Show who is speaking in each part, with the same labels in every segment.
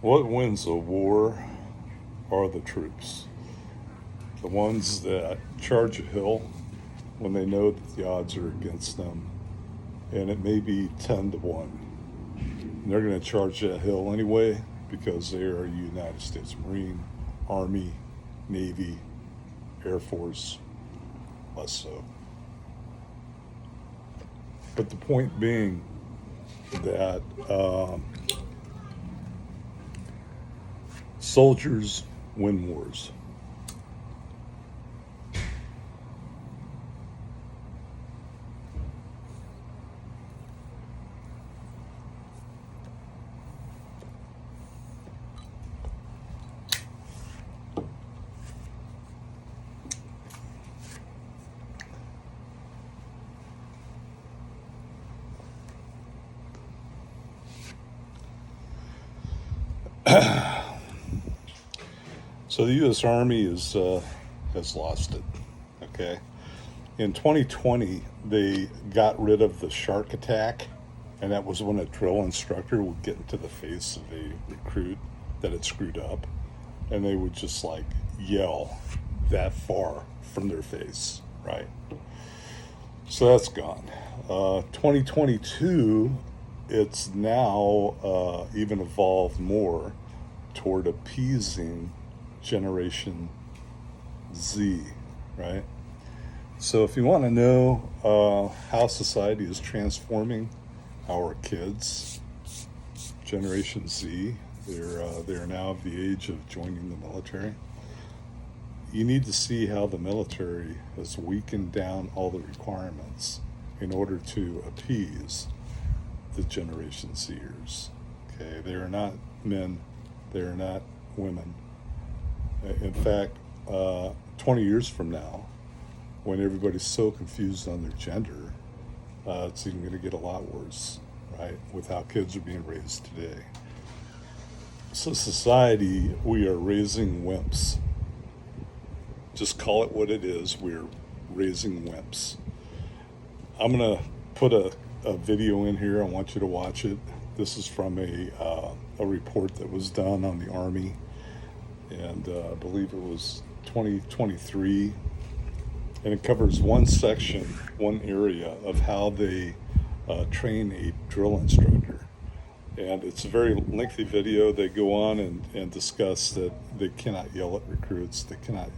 Speaker 1: What wins a war are the troops, the ones that charge a hill when they know that the odds are against them, and it may be 10 to 1. And they're going to charge that hill anyway because they are a United States Marine, Army, Navy, Air Force, less so. But the point being that soldiers win wars. So the U.S. Army has lost it. Okay, in 2020 they got rid of the shark attack, and that was when a drill instructor would get into the face of a recruit that had screwed up, and they would just like yell that far from their face, right? So that's gone. 2022, it's now even evolved more toward appeasing Generation Z, right? So if you want to know how society is transforming our kids, Generation Z, they're now of the age of joining the military. You need to see how the military has weakened down all the requirements in order to appease the Generation Zers. Okay, they are not men, they are not women. In fact, 20 years from now, when everybody's so confused on their gender, it's even going to get a lot worse, right? With how kids are being raised today. So society, we are raising wimps. Just call it what it is. We're raising wimps. I'm going to put a video in here. I want you to watch it. This is from a report that was done on the Army, and I believe it was 2023, and it covers one section, one area of how they train a drill instructor. And it's a very lengthy video. They go on and discuss that they cannot yell at recruits, they cannot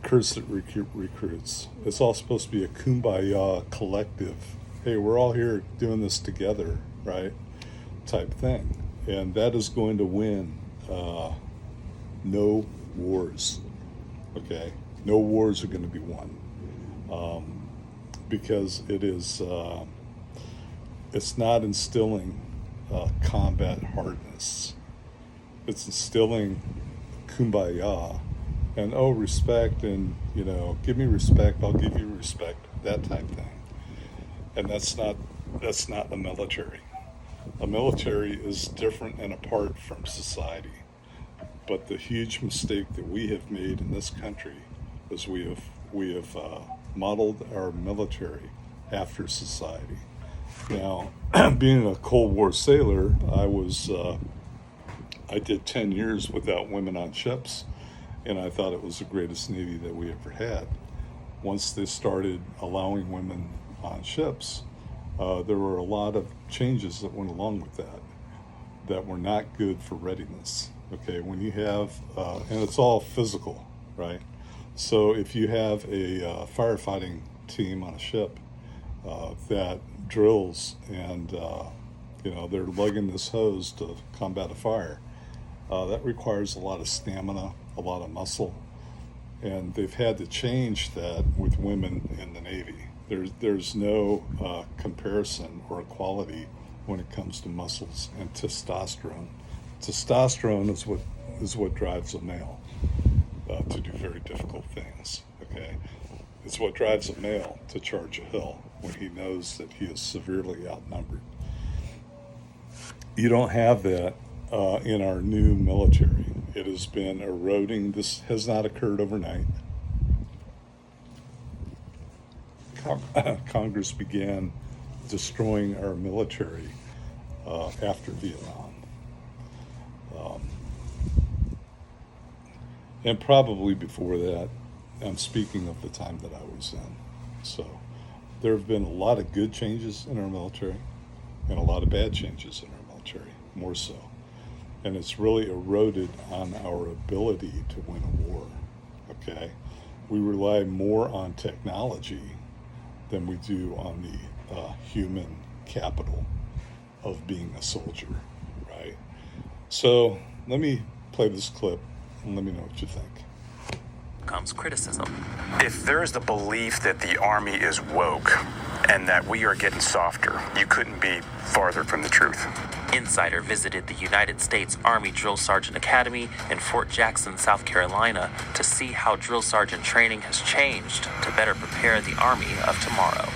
Speaker 1: curse at recruits. It's all supposed to be a kumbaya collective. Hey, we're all here doing this together, right? Type thing. And that is going to win no wars. Okay? No wars are going to be won. Because it is, it's not instilling combat hardness. It's instilling kumbaya and respect, and give me respect, I'll give you respect, that type thing. And that's not the military. A military is different and apart from society. But the huge mistake that we have made in this country is we have modeled our military after society. Now, being a Cold War sailor, I did 10 years without women on ships, and I thought it was the greatest Navy that we ever had. Once they started allowing women on ships, there were a lot of changes that went along with that were not good for readiness. Okay, when you have, and it's all physical, right? So if you have a firefighting team on a ship that drills and they're lugging this hose to combat a fire, that requires a lot of stamina, a lot of muscle, and they've had to change that with women in the Navy. There's no comparison or equality when it comes to muscles and testosterone. Testosterone is what drives a male to do very difficult things. Okay, it's what drives a male to charge a hill when he knows that he is severely outnumbered. You don't have that in our new military. It has been eroding. This has not occurred overnight. Congress began destroying our military after Vietnam. And probably before that, I'm speaking of the time that I was in. So there have been a lot of good changes in our military and a lot of bad changes in our military, more so. And it's really eroded on our ability to win a war, okay? We rely more on technology than we do on the human capital of being a soldier, right? So let me play this clip and let me know what you think.
Speaker 2: Comes criticism.
Speaker 3: If there is the belief that the Army is woke and that we are getting softer, you couldn't be farther from the truth.
Speaker 2: Insider visited the United States Army Drill Sergeant Academy in Fort Jackson, South Carolina, to see how drill sergeant training has changed to better prepare the Army of tomorrow.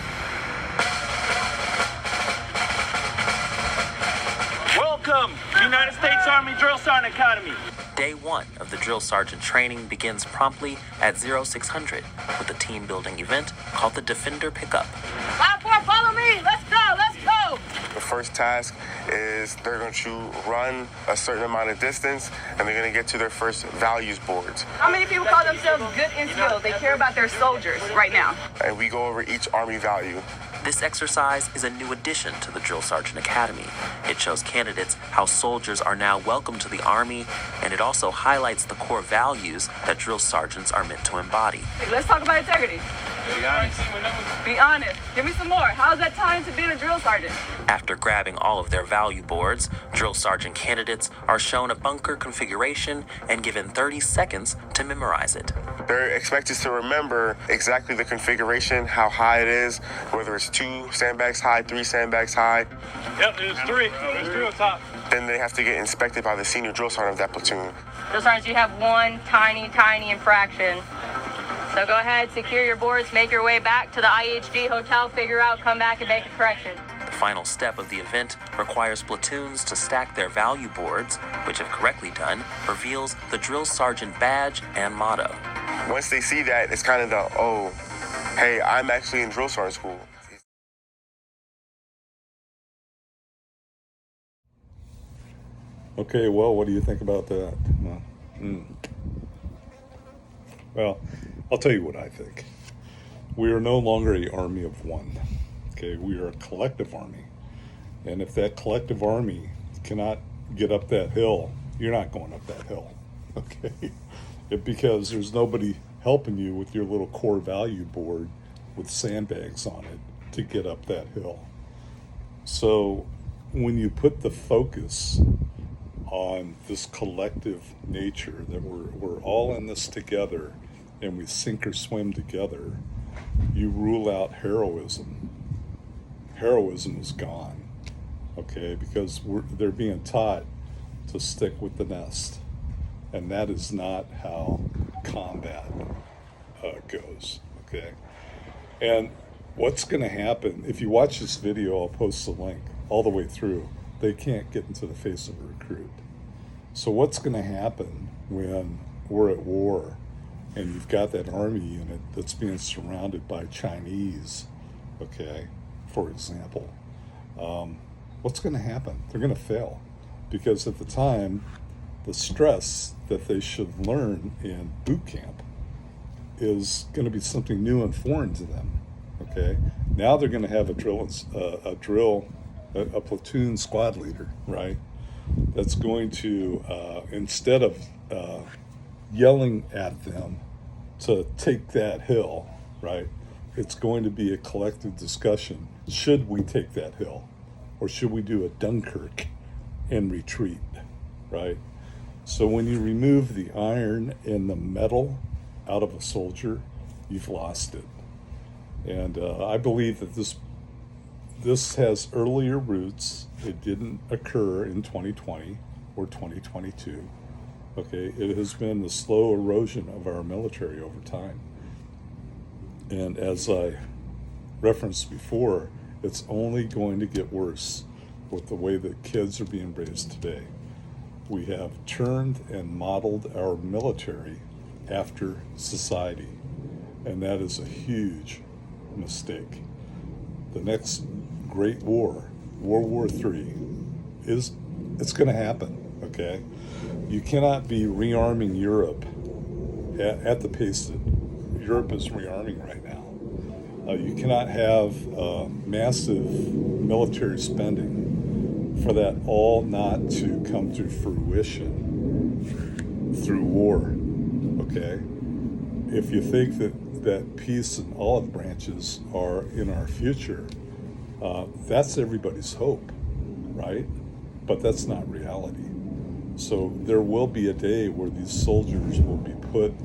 Speaker 4: Welcome, United States Army Drill Sergeant Academy.
Speaker 2: Day one of the drill sergeant training begins promptly at 0600 with a team building event called the Defender Pickup.
Speaker 5: 5-4, follow me. Let's go. Let's go.
Speaker 6: The first task is they're going to run a certain amount of distance and they're going to get to their first values boards.
Speaker 5: How many people call themselves good NCOs? They care about their soldiers right now.
Speaker 6: And we go over each Army value.
Speaker 2: This exercise is a new addition to the Drill Sergeant Academy. It shows candidates how soldiers are now welcome to the Army, and it also highlights the core values that drill sergeants are meant to embody.
Speaker 5: Let's talk about integrity.
Speaker 4: Be honest.
Speaker 5: Be honest. Give me some more. How's that tying to being a drill sergeant?
Speaker 2: After grabbing all of their value boards, drill sergeant candidates are shown a bunker configuration and given 30 seconds to memorize it.
Speaker 6: They're expected to remember exactly the configuration, how high it is, whether it's 2 sandbags high, 3 sandbags high.
Speaker 4: Yep, there's 3. There's 3 on top.
Speaker 6: Then they have to get inspected by the senior drill sergeant of that platoon.
Speaker 5: Drill sergeants, you have one tiny infraction. So go ahead, secure your boards, make your way back to the IHG hotel, figure out, come back and make a correction.
Speaker 2: The final step of the event requires platoons to stack their value boards, which if correctly done, reveals the drill sergeant badge and motto.
Speaker 6: Once they see that, it's kind of the, oh, hey, I'm actually in drill sergeant school.
Speaker 1: Okay, well, what do you think about that? Well, I'll tell you what I think. We are no longer an army of one. Okay, we are a collective army. And if that collective army cannot get up that hill, you're not going up that hill. Okay? Because there's nobody helping you with your little core value board with sandbags on it to get up that hill. So when you put the focus on this collective nature that we're all in this together and we sink or swim together, you rule out heroism. Heroism is gone, okay, because they're being taught to stick with the nest, and that is not how combat goes, okay? And what's going to happen, if you watch this video, I'll post the link all the way through, they can't get into the face of a recruit. So what's going to happen when we're at war and you've got that army unit that's being surrounded by Chinese, okay, for example, what's going to happen? They're going to fail, because at the time, the stress that they should learn in boot camp is going to be something new and foreign to them, okay? Now they're going to have a platoon squad leader, right? That's going to, instead of yelling at them to take that hill, right? It's going to be a collective discussion. Should we take that hill? Or should we do a Dunkirk and retreat, right? So when you remove the iron and the metal out of a soldier, you've lost it. And I believe that this has earlier roots. It didn't occur in 2020 or 2022. Okay, it has been the slow erosion of our military over time. And as I referenced before, it's only going to get worse with the way that kids are being raised today. We have turned and modeled our military after society, and that is a huge mistake. The next great war, World War III, it's going to happen, okay? You cannot be rearming Europe at the pace that Europe is rearming right now. You cannot have massive military spending for that all not to come to fruition through war, okay? If you think that peace and olive branches are in our future, that's everybody's hope, right? But that's not reality. So there will be a day where these soldiers will be put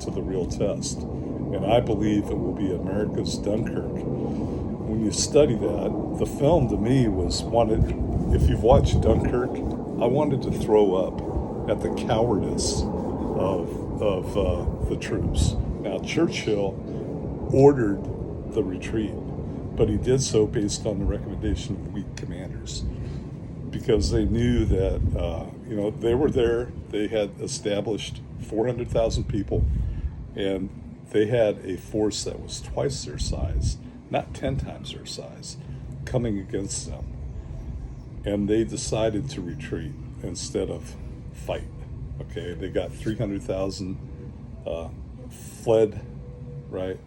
Speaker 1: to the real test. And I believe it will be America's Dunkirk. When you study that, the film to me if you've watched Dunkirk, I wanted to throw up at the cowardice of the troops. Now, Churchill ordered the retreat, but he did so based on the recommendation of the weak commanders, because they knew that, they were there, they had established 400,000 people, and they had a force that was twice their size, not 10 times their size, coming against them. And they decided to retreat instead of fight, okay? They got 300,000 fled, right?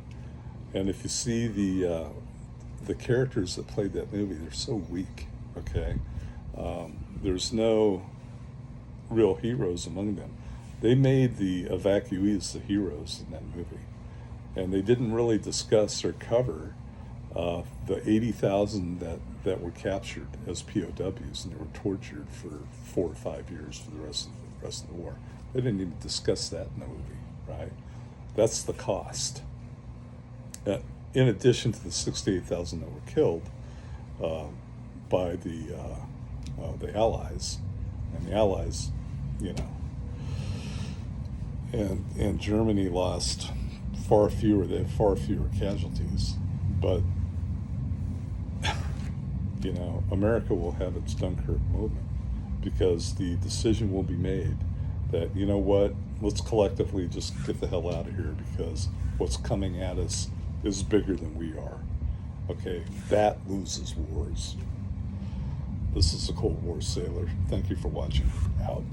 Speaker 1: And if you see the characters that played that movie, they're so weak, okay? There's no real heroes among them. They made the evacuees the heroes in that movie. And they didn't really discuss or cover the 80,000 that were captured as POWs, and they were tortured for 4 or 5 years for the rest of the war. They didn't even discuss that in the movie, right? That's the cost. In addition to the 68,000 that were killed by the Allies, and the Allies, and Germany lost far fewer. They have far fewer casualties, but America will have its Dunkirk moment, because the decision will be made that, let's collectively just get the hell out of here, because what's coming at us is bigger than we are. Okay, that loses wars. This is the Cold War Sailor. Thank you for watching. Out.